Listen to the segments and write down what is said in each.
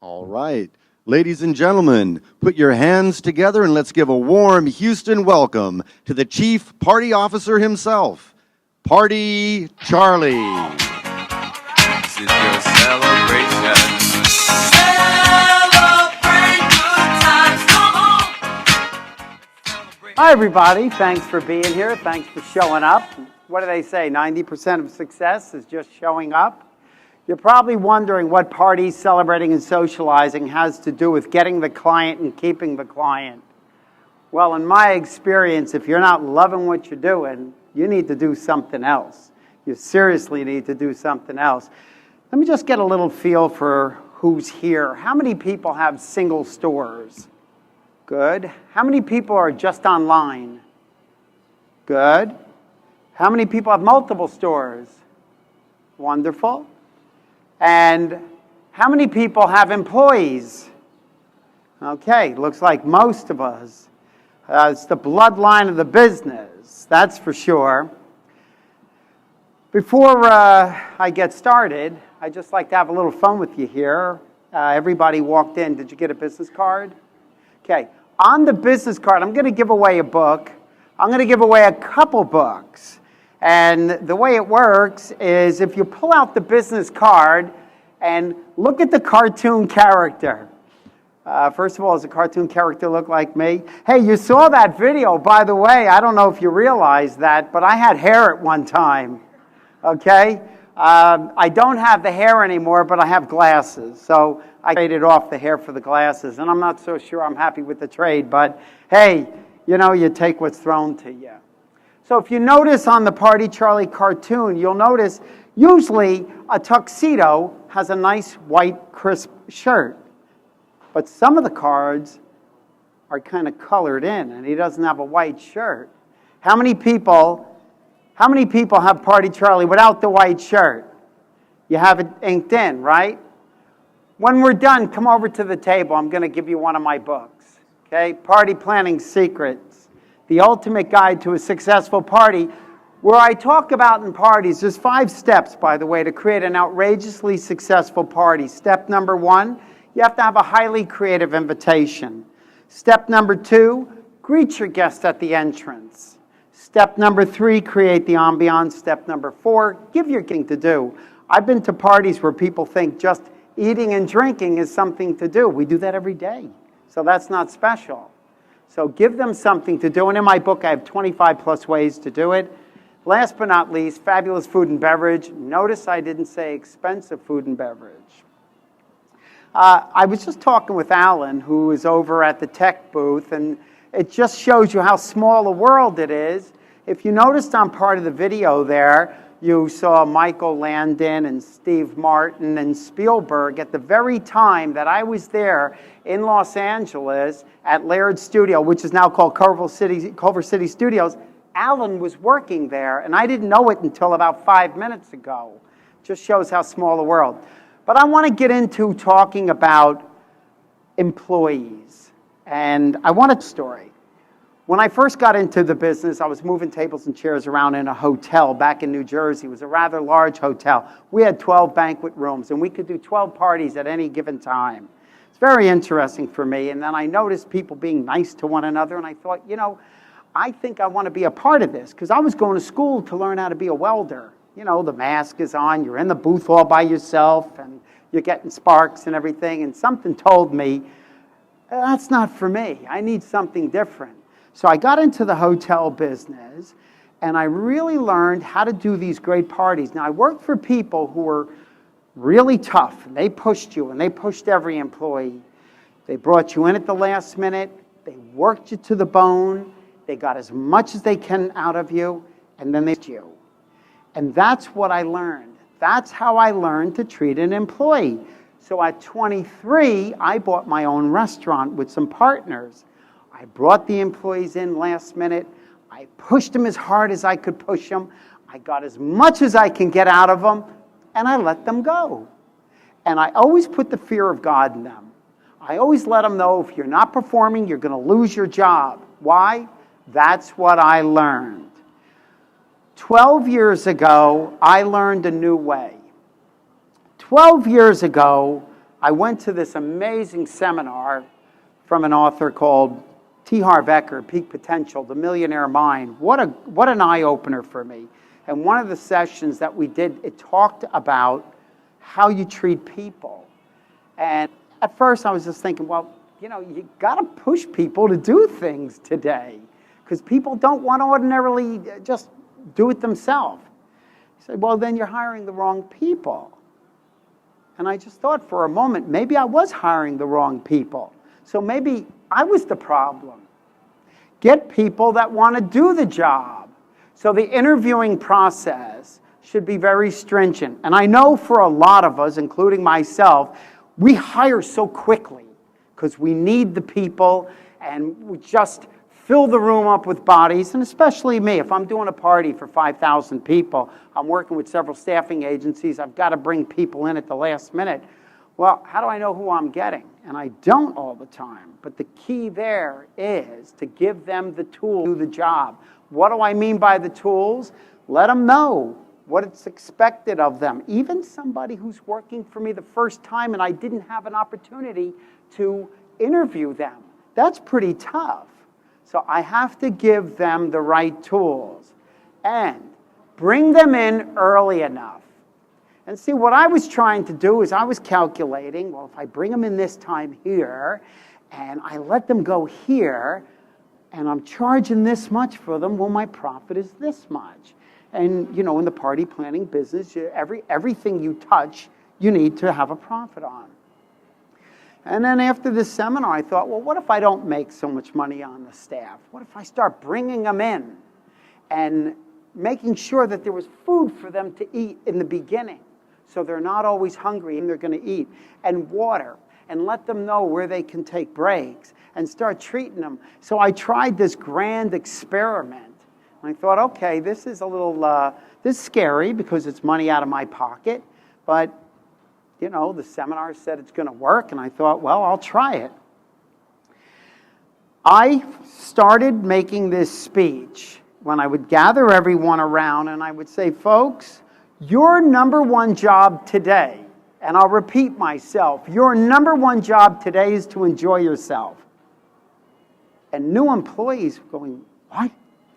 All right. Ladies and gentlemen, put your hands together and let's give a warm Houston welcome to the Chief Party Officer himself, PartyCharlie. This is your celebration. Celebrate good times, come on. Hi, everybody. Thanks for being here. Thanks for showing up. What do they say? 90% of success is just showing up. You're probably wondering what party celebrating and socializing has to do with getting the client and keeping the client. Well, in my experience, if you're not loving what you're doing, you need to do something else. You seriously need to do something else. Let me just get a little feel for who's here. How many people have single stores? Good. How many people are just online? Good. How many people have multiple stores? Wonderful. And how many people have employees? Okay, looks like most of us. It's the bloodline of the business, that's for sure. Before I get started, I'd just like to have a little fun with you here. Everybody walked in. Did you get a business card? Okay, on the business card, I'm going to give away a book. I'm going to give away a couple books. And the way it works is if you pull out the business card and look at the cartoon character. First of all, does the cartoon character look like me? Hey, you saw that video, by the way. I don't know if you realized that, but I had hair at one time. Okay? I don't have the hair anymore, but I have glasses. So I traded off the hair for the glasses. And I'm not so sure I'm happy with the trade, but hey, you know, you take what's thrown to you. So if you notice on the PartyCharlie cartoon, you'll notice usually a tuxedo has a nice white crisp shirt. But some of the cards are kind of colored in and he doesn't have a white shirt. How many people have PartyCharlie without the white shirt? You have it inked in, right? When we're done, come over to the table. I'm going to give you one of my books. Okay? Party Planning Secrets. The Ultimate Guide to a Successful Party, where I talk about in parties, there's 5 steps, by the way, to create an outrageously successful party. Step number 1, you have to have a highly creative invitation. Step number 2, greet your guests at the entrance. Step number 3, create the ambiance. Step number 4, give your thing to do. I've been to parties where people think just eating and drinking is something to do. We do that every day, so that's not special. So give them something to do. And in my book, I have 25 plus ways to do it. Last but not least, fabulous food and beverage. Notice I didn't say expensive food and beverage. I was just talking with Alan, who is over at the tech booth, and it just shows you how small a world it is. If you noticed on part of the video there, you saw Michael Landon and Steve Martin and Spielberg at the very time that I was there in Los Angeles at Laird Studio, which is now called Culver City Studios. Alan was working there, and I didn't know it until about 5 minutes ago. Just shows how small the world. But I want to get into talking about employees, and I want a story. When I first got into the business, I was moving tables and chairs around in a hotel back in New Jersey. It was a rather large hotel. We had 12 banquet rooms, and we could do 12 parties at any given time. It's very interesting for me, and then I noticed people being nice to one another, and I thought, you know, I think I want to be a part of this, because I was going to school to learn how to be a welder. You know, the mask is on, you're in the booth all by yourself, and you're getting sparks and everything, and something told me, that's not for me. I need something different. So I got into the hotel business, and I really learned how to do these great parties. Now, I worked for people who were really tough, and they pushed you, and they pushed every employee. They brought you in at the last minute. They worked you to the bone. They got as much as they can out of you, and then they you. And that's what I learned. That's how I learned to treat an employee. So at 23, I bought my own restaurant with some partners. I brought the employees in last minute. I pushed them as hard as I could push them. I got as much as I can get out of them, and I let them go. And I always put the fear of God in them. I always let them know if you're not performing, you're going to lose your job. Why? That's what I learned. 12 years ago, I learned a new way. 12 years ago, I went to this amazing seminar from an author called T. Harv Eker, Peak Potential, The Millionaire Mind. What an eye-opener for me. And one of the sessions that we did, it talked about how you treat people. And at first I was just thinking, well, you know, you got to push people to do things today because people don't want to ordinarily just do it themselves. He said, well, then you're hiring the wrong people. And I just thought for a moment, maybe I was hiring the wrong people. So maybe I was the problem. Get people that want to do the job. So the interviewing process should be very stringent. And I know for a lot of us, including myself, we hire so quickly because we need the people and we just fill the room up with bodies. And especially me, if I'm doing a party for 5,000 people, I'm working with several staffing agencies, I've got to bring people in at the last minute. Well, how do I know who I'm getting? And I don't all the time. But the key there is to give them the tools to do the job. What do I mean by the tools? Let them know what it's expected of them. Even somebody who's working for me the first time and I didn't have an opportunity to interview them. That's pretty tough. So I have to give them the right tools and bring them in early enough. And see, what I was trying to do is I was calculating, well, if I bring them in this time here and I let them go here and I'm charging this much for them, well, my profit is this much. And, you know, in the party planning business, everything you touch, you need to have a profit on. And then after this seminar, I thought, well, what if I don't make so much money on the staff? What if I start bringing them in and making sure that there was food for them to eat in the beginning so they're not always hungry and they're going to eat, and water, and let them know where they can take breaks and start treating them. So I tried this grand experiment. And I thought, okay, this is a little, this is scary because it's money out of my pocket, but you know, the seminar said it's going to work, and I thought, well, I'll try it. I started making this speech when I would gather everyone around, and I would say, folks, your number one job today, and I'll repeat myself, your number one job today is to enjoy yourself. And new employees were going, what?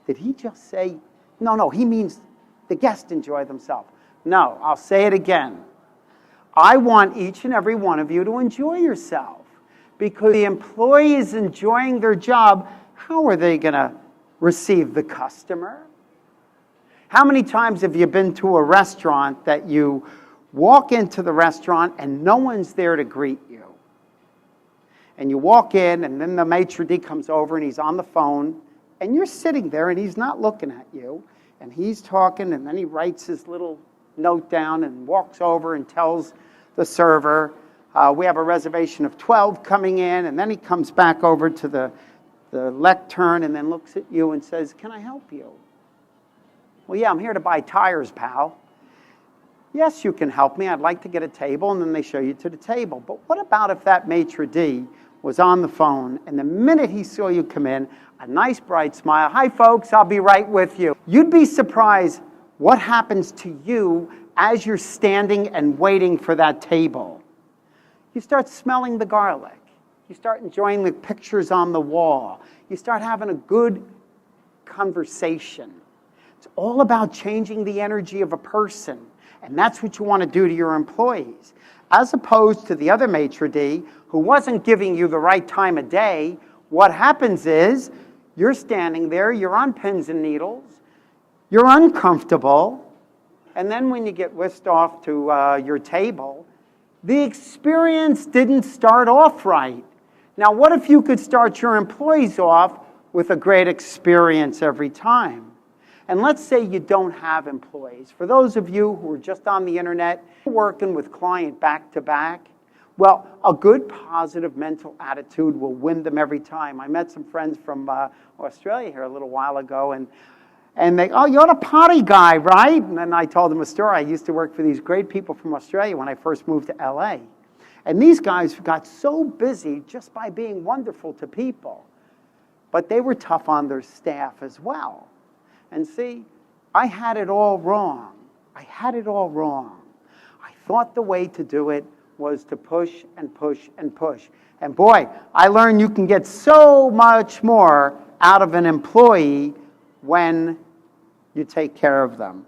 Did he just say, no, he means the guests enjoy themselves. No, I'll say it again. I want each and every one of you to enjoy yourself because the employee is enjoying their job. How are they going to receive the customer? How many times have you been to a restaurant that you walk into the restaurant and no one's there to greet you? And you walk in and then the maitre d' comes over and he's on the phone and you're sitting there and he's not looking at you and he's talking and then he writes his little note down and walks over and tells the server, we have a reservation of 12 coming in, and then he comes back over to the lectern and then looks at you and says, can I help you? Well, yeah, I'm here to buy tires, pal. Yes, you can help me. I'd like to get a table, and then they show you to the table. But what about if that maitre d' was on the phone, and the minute he saw you come in, a nice bright smile, hi folks, I'll be right with you. You'd be surprised what happens to you as you're standing and waiting for that table. You start smelling the garlic. You start enjoying the pictures on the wall. You start having a good conversation. It's all about changing the energy of a person. And that's what you want to do to your employees. As opposed to the other maitre d' who wasn't giving you the right time of day, what happens is you're standing there, you're on pins and needles, you're uncomfortable, and then when you get whisked off to your table, the experience didn't start off right. Now, what if you could start your employees off with a great experience every time? And let's say you don't have employees. For those of you who are just on the internet, working with client back-to-back, well, a good positive mental attitude will win them every time. I met some friends from Australia here a little while ago, and they, oh, you're the potty guy, right? And then I told them a story. I used to work for these great people from Australia when I first moved to LA. And these guys got so busy just by being wonderful to people. But they were tough on their staff as well. And see, I had it all wrong. I thought the way to do it was to push and push and push. And boy, I learned you can get so much more out of an employee when you take care of them.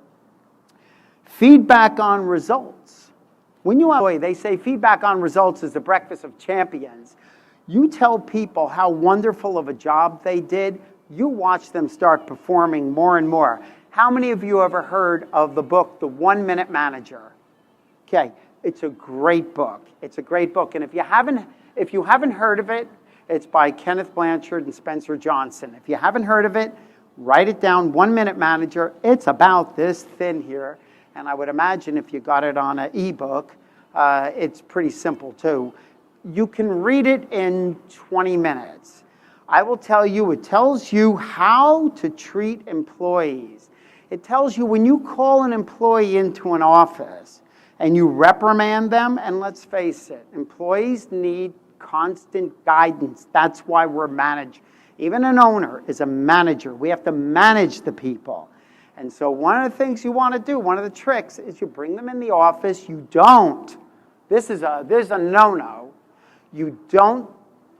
Feedback on results. When you have, they say feedback on results is the breakfast of champions. You tell people how wonderful of a job they did, you watch them start performing more and more. How many of you ever heard of the book, The 1 Minute Manager? Okay, it's a great book. It's a great book. And if you haven't heard of it, it's by Kenneth Blanchard and Spencer Johnson. If you haven't heard of it, write it down, 1 Minute Manager. It's about this thin here. And I would imagine if you got it on an ebook, it's pretty simple too. You can read it in 20 minutes. I will tell you, it tells you how to treat employees. It tells you when you call an employee into an office and you reprimand them, and let's face it, employees need constant guidance. That's why we're managed. Even an owner is a manager. We have to manage the people. And so one of the things you want to do, one of the tricks, is you bring them in the office. You don't. This is a no-no. You don't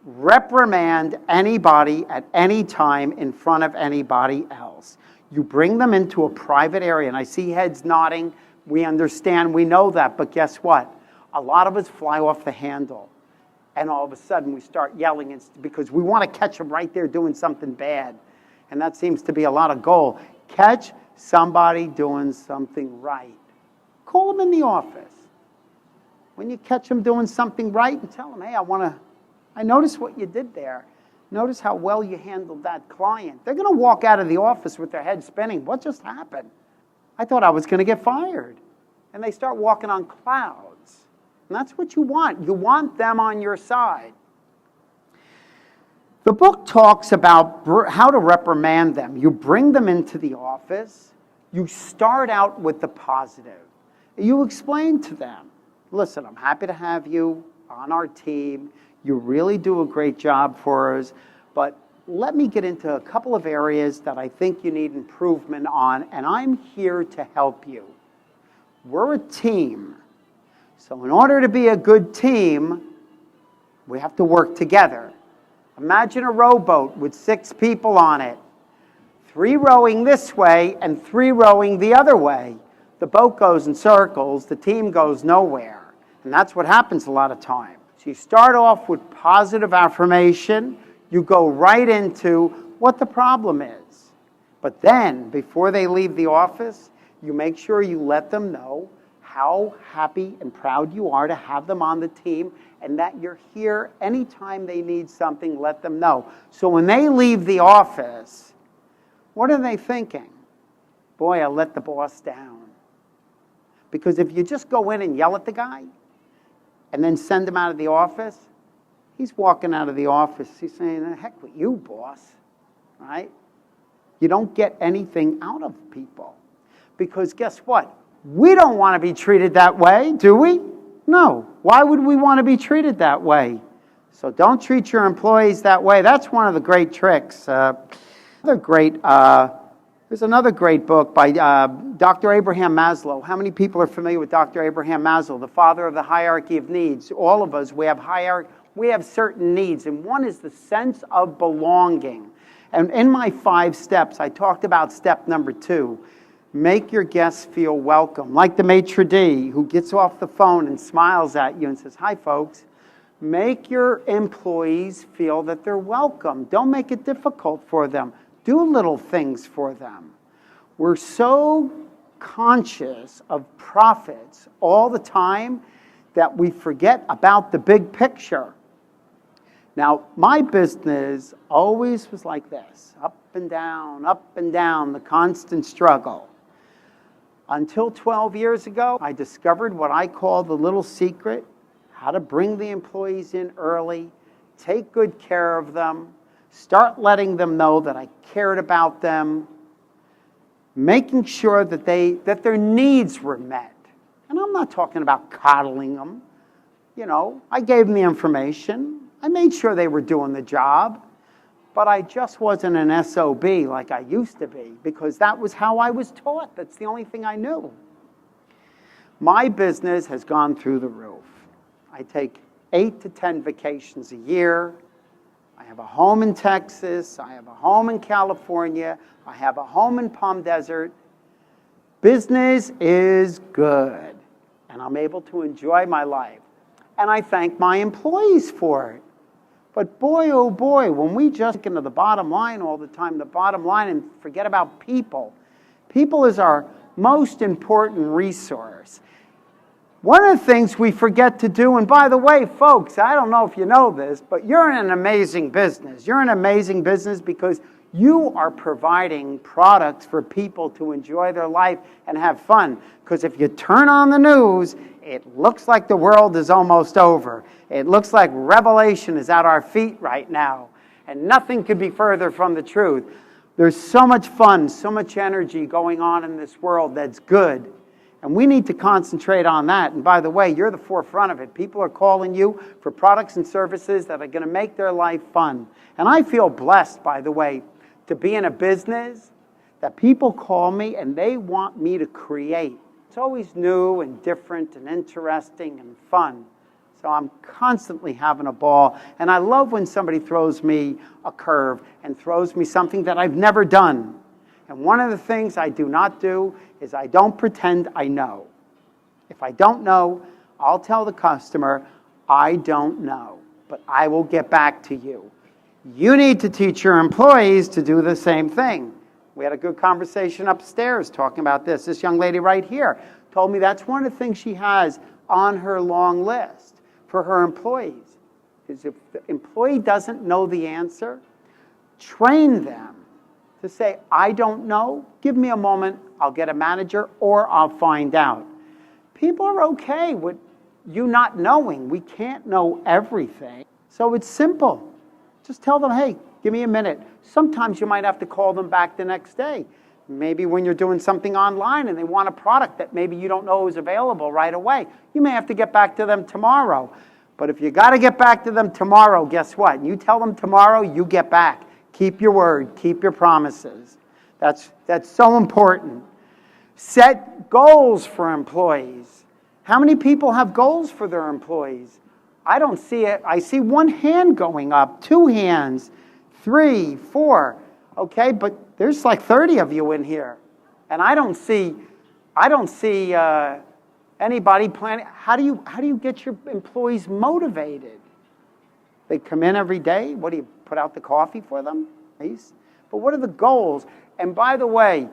reprimand anybody at any time in front of anybody else. You bring them into a private area, and I see heads nodding. We understand, we know that, but guess what? A lot of us fly off the handle, and all of a sudden we start yelling because we want to catch them right there doing something bad, and that seems to be a lot of goal. Catch somebody doing something right. Call them in the office. When you catch them doing something right, and tell them, hey, I noticed what you did there. Notice how well you handled that client. They're going to walk out of the office with their head spinning. What just happened? I thought I was going to get fired. And they start walking on clouds. And that's what you want. You want them on your side. The book talks about how to reprimand them. You bring them into the office. You start out with the positive. You explain to them, listen, I'm happy to have you on our team. You really do a great job for us. But let me get into a couple of areas that I think you need improvement on, and I'm here to help you. We're a team. So in order to be a good team, we have to work together. Imagine a rowboat with 6 people on it, 3 rowing this way and 3 rowing the other way. The boat goes in circles, the team goes nowhere. And that's what happens a lot of times. So you start off with positive affirmation. You go right into what the problem is. But then, before they leave the office, you make sure you let them know how happy and proud you are to have them on the team, and that you're here anytime they need something, let them know. So when they leave the office, what are they thinking? Boy, I let the boss down. Because if you just go in and yell at the guy and then send him out of the office, he's walking out of the office. He's saying, the heck with you, boss. Right? You don't get anything out of people. Because guess what? We don't want to be treated that way, do we? No. Why would we want to be treated that way? So don't treat your employees that way. That's one of the great tricks. There's another great book by Dr. Abraham Maslow. How many people are familiar with Dr. Abraham Maslow, the father of the hierarchy of needs? All of us, we have certain needs, and one is the sense of belonging. And in my 5 steps, I talked about step number 2. Make your guests feel welcome. Like the maitre d' who gets off the phone and smiles at you and says, hi, folks. Make your employees feel that they're welcome. Don't make it difficult for them. Do little things for them. We're so conscious of profits all the time that we forget about the big picture. Now, my business always was like this, up and down, the constant struggle. Until 12 years ago, I discovered what I call the little secret, how to bring the employees in early, take good care of them, start letting them know that I cared about them, making sure that their needs were met. And I'm not talking about coddling them. You know, I gave them the information. I made sure they were doing the job. But I just wasn't an SOB like I used to be, because that was how I was taught. That's the only thing I knew. My business has gone through the roof. I take 8 to 10 vacations a year. I have a home in Texas. I have a home in California. I have a home in Palm Desert. Business is good, and I'm able to enjoy my life. And I thank my employees for it. But boy, oh boy, when we just get into the bottom line all the time, the bottom line, and forget about people. People is our most important resource. One of the things we forget to do, and by the way, folks, I don't know if you know this, but you're in an amazing business. You're in an amazing business because you are providing products for people to enjoy their life and have fun. Because if you turn on the news, it looks like the world is almost over. It looks like Revelation is at our feet right now. And nothing could be further from the truth. There's so much fun, so much energy going on in this world that's good. And we need to concentrate on that. And by the way, you're the forefront of it. People are calling you for products and services that are going to make their life fun. And I feel blessed, by the way, to be in a business that people call me and they want me to create. It's always new and different and interesting and fun. So I'm constantly having a ball. And I love when somebody throws me a curve and throws me something that I've never done. And one of the things I do not do is I don't pretend I know. If I don't know, I'll tell the customer, I don't know, but I will get back to you. You need to teach your employees to do the same thing. We had a good conversation upstairs talking about this. This young lady right here told me that's one of the things she has on her long list for her employees. Is if the employee doesn't know the answer, train them to say, I don't know, give me a moment, I'll get a manager, or I'll find out. People are okay with you not knowing. We can't know everything. So it's simple. Just tell them, hey, give me a minute. Sometimes you might have to call them back the next day. Maybe when you're doing something online and they want a product that maybe you don't know is available right away, you may have to get back to them tomorrow. But if you got to get back to them tomorrow, guess what? You tell them tomorrow, you get back. Keep your word. Keep your promises. That's so important. Set goals for employees. How many people have goals for their employees? I don't see it. I see one hand going up, 2 hands, 3, 4. Okay, but there's like 30 of you in here, and I don't see anybody planning. How do you get your employees motivated? They come in every day. What do you put out the coffee for them? Nice. But what are the goals? And by the way,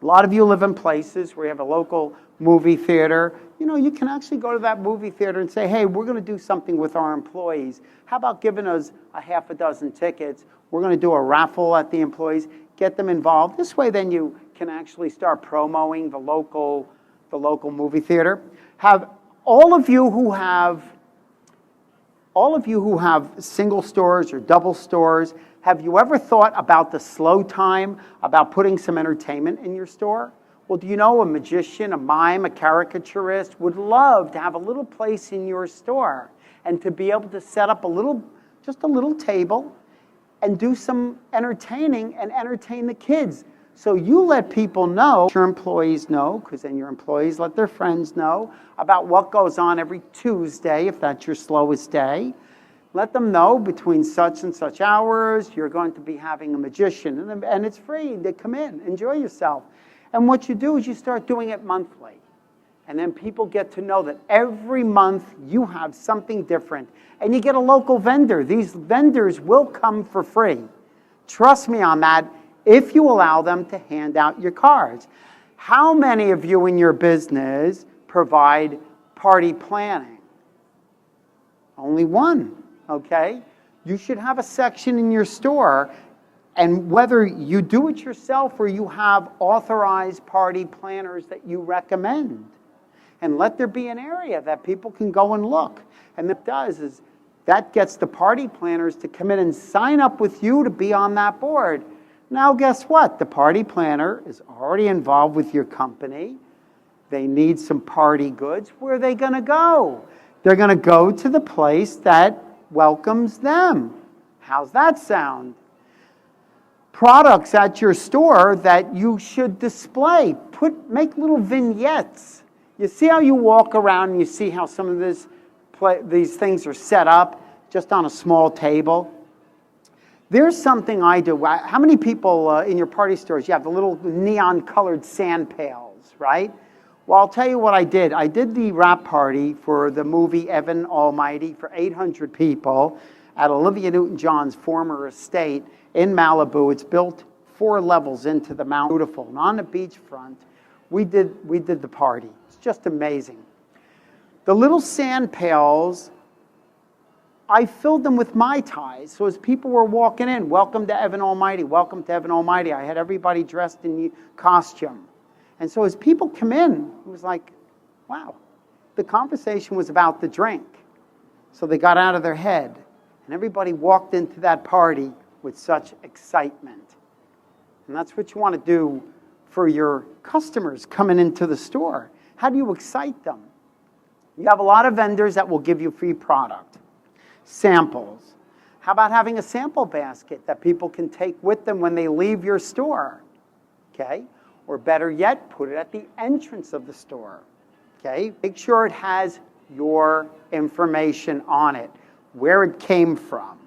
a lot of you live in places where you have a local movie theater. You know, you can actually go to that movie theater and say, hey, we're going to do something with our employees. How about giving us a half a dozen tickets? We're going to do a raffle at the employees. Get them involved. This way, then you can actually start promoting the local movie theater. Have all of you who have single stores or double stores, have you ever thought about the slow time, about putting some entertainment in your store? Well, do you know a magician, a mime, a caricaturist would love to have a little place in your store and to be able to set up just a little table and do some entertaining and entertain the kids. So you let people know, your employees know, because then your employees let their friends know about what goes on every Tuesday, if that's your slowest day. Let them know between such and such hours, you're going to be having a magician, and it's free. They come in, enjoy yourself. And what you do is you start doing it monthly. And then people get to know that every month you have something different. And you get a local vendor. These vendors will come for free. Trust me on that, if you allow them to hand out your cards. How many of you in your business provide party planning? Only one, okay? You should have a section in your store, and whether you do it yourself or you have authorized party planners that you recommend. And let there be an area that people can go and look. And what it does is that gets the party planners to come in and sign up with you to be on that board. Now, guess what? The party planner is already involved with your company. They need some party goods. Where are they going to go? They're going to go to the place that welcomes them. How's that sound? Products at your store that you should display. Make little vignettes. You see how you walk around and you see how some of this these things are set up just on a small table. There's something I do. How many people in your party stores, you have the little neon-colored sand pails, right? Well, I'll tell you what I did. I did the wrap party for the movie Evan Almighty for 800 people at Olivia Newton-John's former estate in Malibu. It's built 4 levels into the mountain. Beautiful. And on the beachfront, we did the party. It's just amazing. The little sand pails, I filled them with Mai Tais. So as people were walking in, welcome to Evan Almighty, welcome to Evan Almighty. I had everybody dressed in costume. And so as people come in, it was like, wow. The conversation was about the drink. So they got out of their head. And everybody walked into that party with such excitement. And that's what you want to do for your customers coming into the store. How do you excite them? You have a lot of vendors that will give you free product. Samples. How about having a sample basket that people can take with them when they leave your store? Okay? Or better yet, put it at the entrance of the store. Okay? Make sure it has your information on it, where it came from.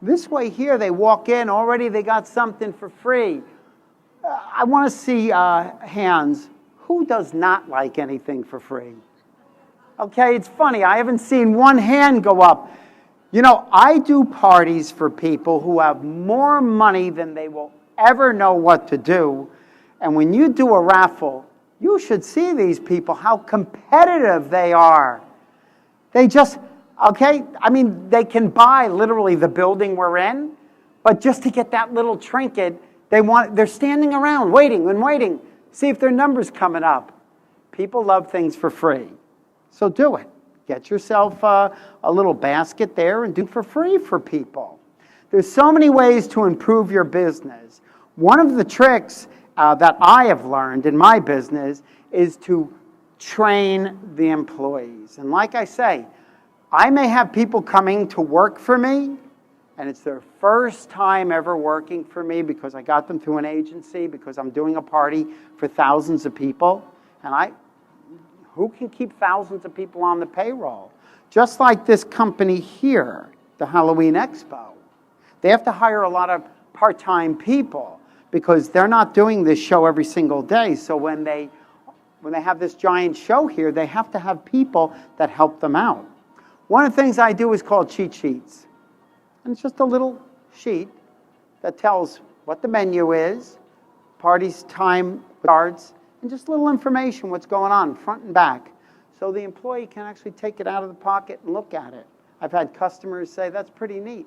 This way here, they walk in, already they got something for free. I want to see hands. Who does not like anything for free? Okay, it's funny. I haven't seen one hand go up. You know, I do parties for people who have more money than they will ever know what to do. And when you do a raffle, you should see these people, how competitive they are. They just, okay, I mean, they can buy literally the building we're in, but just to get that little trinket, they're standing around waiting and waiting, see if their number's coming up. People love things for free. So do it. Get yourself a little basket there and do it for free for people. There's so many ways to improve your business. One of the tricks that I have learned in my business is to train the employees. And like I say, I may have people coming to work for me, and it's their first time ever working for me because I got them through an agency, because I'm doing a party for thousands of people. And who can keep thousands of people on the payroll? Just like this company here, the Halloween Expo. They have to hire a lot of part-time people because they're not doing this show every single day. So when they have this giant show here, they have to have people that help them out. One of the things I do is called cheat sheets. And it's just a little sheet that tells what the menu is, party's time cards, and just little information, what's going on, front and back. So the employee can actually take it out of the pocket and look at it. I've had customers say, that's pretty neat.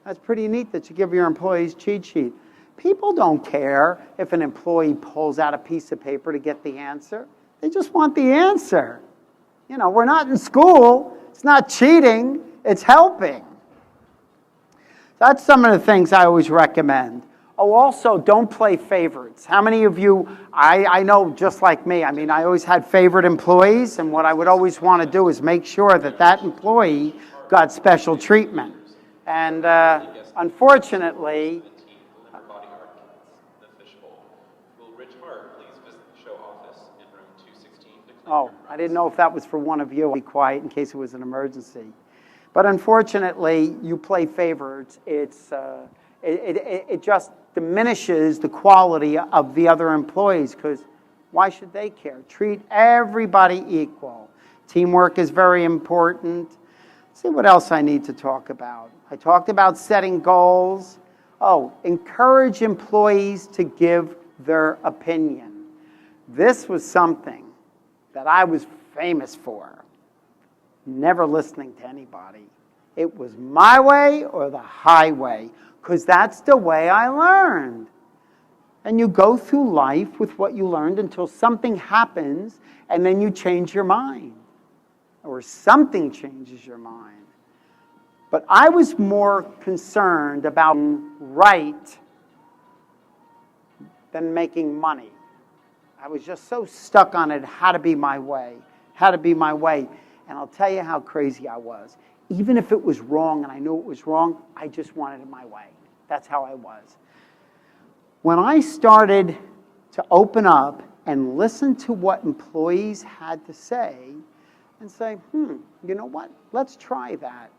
That's pretty neat that you give your employees cheat sheet. People don't care if an employee pulls out a piece of paper to get the answer. They just want the answer. You know, we're not in school. It's not cheating. It's helping. That's some of the things I always recommend. Oh, also, don't play favorites. How many of you, I know just like me, I mean, I always had favorite employees, and what I would always want to do is make sure that that employee got special treatment. And unfortunately, oh, I didn't know if that was for one of you. I'll be quiet in case it was an emergency. But unfortunately, you play favorites. It just diminishes the quality of the other employees because why should they care? Treat everybody equal. Teamwork is very important. Let's see what else I need to talk about. I talked about setting goals. Oh, encourage employees to give their opinion. This was something that I was famous for. Never listening to anybody. It was my way or the highway, because that's the way I learned. And you go through life with what you learned until something happens, and then you change your mind. Or something changes your mind. But I was more concerned about right than making money. I was just so stuck on it, how to be my way, how to be my way. And I'll tell you how crazy I was. Even if it was wrong and I knew it was wrong, I just wanted it my way. That's how I was. When I started to open up and listen to what employees had to say, and say, you know what? Let's try that.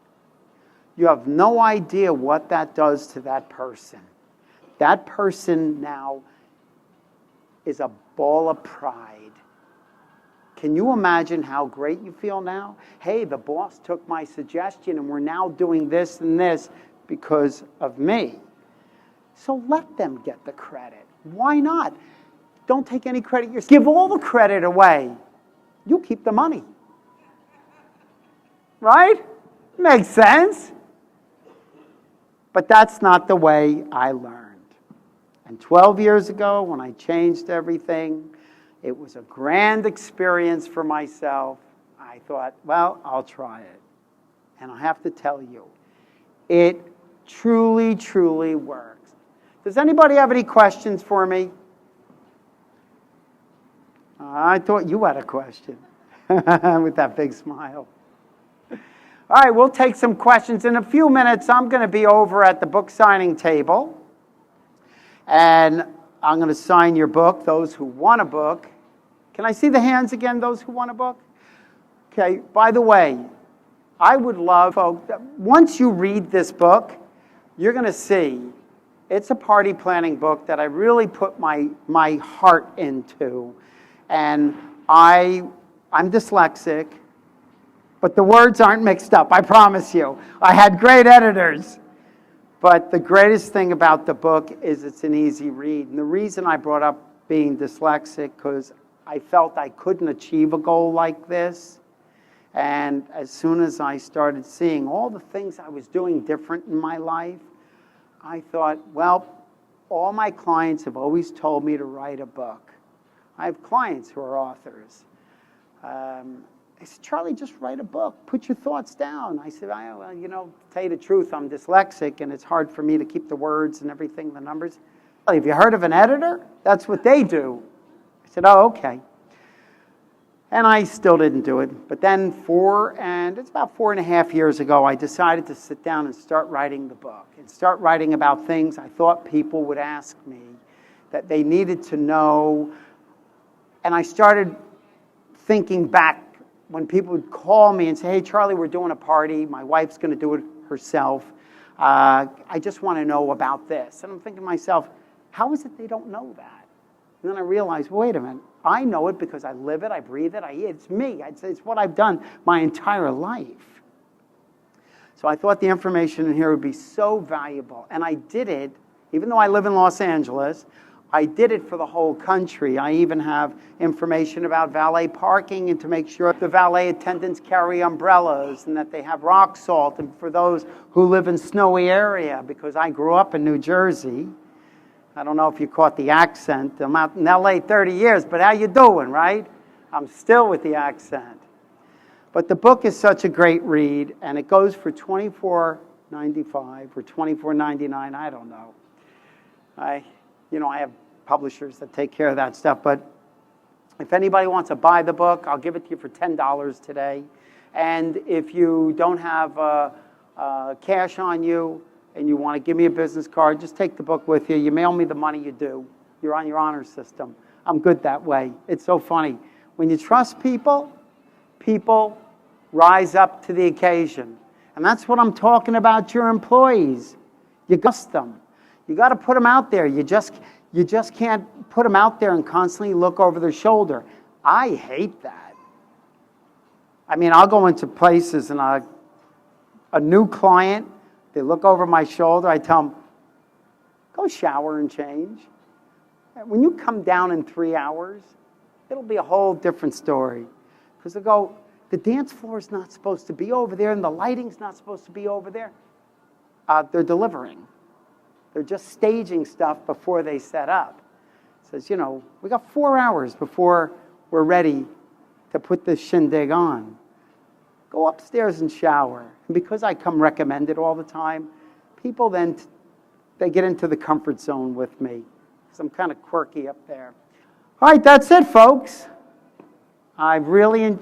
You have no idea what that does to that person. That person now is a ball of pride. Can you imagine how great you feel now? Hey, the boss took my suggestion and we're now doing this and this because of me. So let them get the credit. Why not? Don't take any credit yourself. Give all the credit away. You keep the money. Right? Makes sense. But that's not the way I learned. And 12 years ago, when I changed everything, it was a grand experience for myself. I thought, well, I'll try it. And I have to tell you, it truly, truly works. Does anybody have any questions for me? I thought you had a question with that big smile. All right, we'll take some questions. In a few minutes, I'm going to be over at the book signing table. And I'm going to sign your book, those who want a book. Can I see the hands again, those who want a book? Okay, by the way, I would love, folks, once you read this book, you're going to see it's a party planning book that I really put my heart into. And I'm dyslexic, but the words aren't mixed up, I promise you. I had great editors. But the greatest thing about the book is it's an easy read. And the reason I brought up being dyslexic, because I felt I couldn't achieve a goal like this. And as soon as I started seeing all the things I was doing different in my life, I thought, well, all my clients have always told me to write a book. I have clients who are authors. I said, Charlie, just write a book. Put your thoughts down. I said, well, you know, to tell you the truth, I'm dyslexic, and it's hard for me to keep the words and everything, the numbers. Have you heard of an editor? That's what they do. I said, oh, okay. And I still didn't do it. But then it's about 4.5 years ago, I decided to sit down and start writing the book and start writing about things I thought people would ask me that they needed to know. And I started thinking back when people would call me and say, hey, Charlie, we're doing a party. My wife's going to do it herself. I just want to know about this. And I'm thinking to myself, how is it they don't know that? And then I realized, wait a minute. I know it because I live it, I breathe it, it's me. It's what I've done my entire life. So I thought the information in here would be so valuable. And I did it, even though I live in Los Angeles, I did it for the whole country. I even have information about valet parking and to make sure the valet attendants carry umbrellas and that they have rock salt. And for those who live in snowy area, because I grew up in New Jersey, I don't know if you caught the accent. I'm out in LA 30 years, but how you doing, right? I'm still with the accent. But the book is such a great read, and it goes for $24.95 or $24.99, I don't know. I have publishers that take care of that stuff, but if anybody wants to buy the book, I'll give it to you for $10 today. And if you don't have cash on you, and you want to give me a business card, just take the book with you. You mail me the money, you do. You're on your honor system. I'm good that way. It's so funny. When you trust people, people rise up to the occasion. And that's what I'm talking about your employees. You trust them. You got to put them out there. You just can't put them out there and constantly look over their shoulder. I hate that. I mean, I'll go into places and a new client, they look over my shoulder, I tell them, go shower and change. When you come down in 3 hours, it'll be a whole different story. Because they'll go, the dance floor is not supposed to be over there and the lighting's not supposed to be over there. They're delivering. They're just staging stuff before they set up. It says, we got 4 hours before we're ready to put this shindig on. Go upstairs and shower. And because I come recommended all the time, people then, they get into the comfort zone with me. Because I'm kind of quirky up there. All right, that's it, folks. I've really,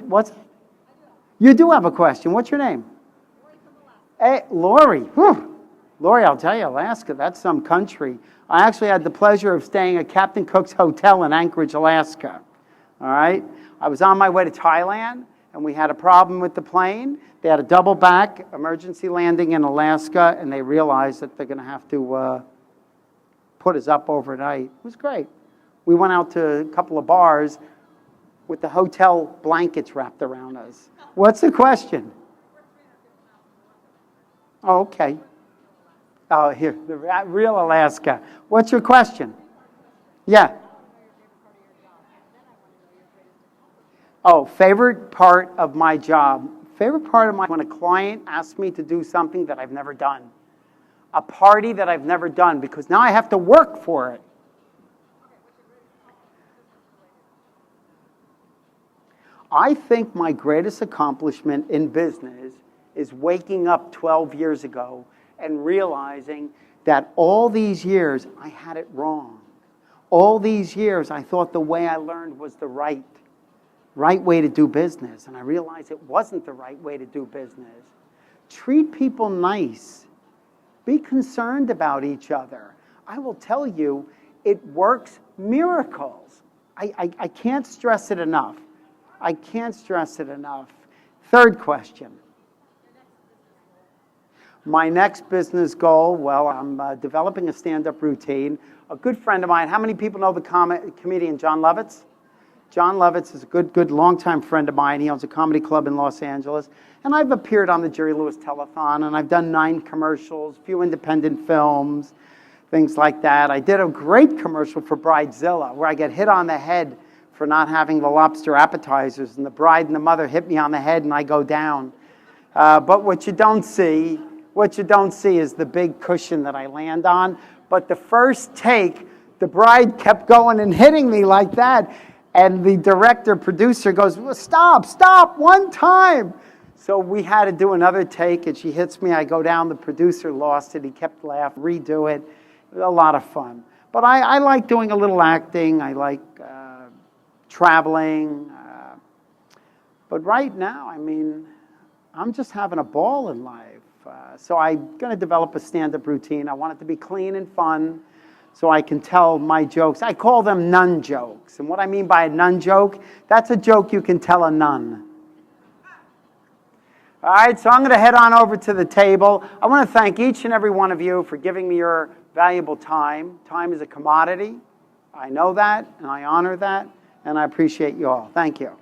you do have a question. What's your name? Hey, Lori. Whew. Lori, I'll tell you, Alaska, that's some country. I actually had the pleasure of staying at Captain Cook's Hotel in Anchorage, Alaska. All right? I was on my way to Thailand, and we had a problem with the plane. They had a double back emergency landing in Alaska, and they realized that they're going to have to put us up overnight. It was great. We went out to a couple of bars with the hotel blankets wrapped around us. What's the question? Oh, okay. Oh, here, the real Alaska. What's your question? Yeah. Oh, favorite part of my job. Favorite part of my, when a client asks me to do something that I've never done. A party that I've never done, because now I have to work for it. I think my greatest accomplishment in business is waking up 12 years ago and realizing that all these years I had it wrong. All these years I thought the way I learned was the right way to do business, and I realized it wasn't the right way to do business. Treat people nice. Be concerned about each other. I will tell you, it works miracles. I can't stress it enough. I can't stress it enough. Third question. My next business goal, well, I'm developing a stand-up routine. A good friend of mine, how many people know the comedian John Lovitz? John Lovitz is a good longtime friend of mine. He owns a comedy club in Los Angeles. And I've appeared on the Jerry Lewis Telethon, and I've done 9 commercials, a few independent films, things like that. I did a great commercial for Bridezilla, where I get hit on the head for not having the lobster appetizers, and the bride and the mother hit me on the head and I go down. But what you don't see is the big cushion that I land on. But the first take, the bride kept going and hitting me like that, and the director, producer goes, well, stop, one time. So we had to do another take, and she hits me, I go down, the producer lost it, he kept laughing, redo it. It was a lot of fun. But I like doing a little acting, I like traveling. But right now, I mean, I'm just having a ball in life. So I'm going to develop a stand-up routine. I want it to be clean and fun so I can tell my jokes. I call them nun jokes. And what I mean by a nun joke, that's a joke you can tell a nun. All right, so I'm going to head on over to the table. I want to thank each and every one of you for giving me your valuable time. Time is a commodity. I know that, and I honor that. And I appreciate you all. Thank you.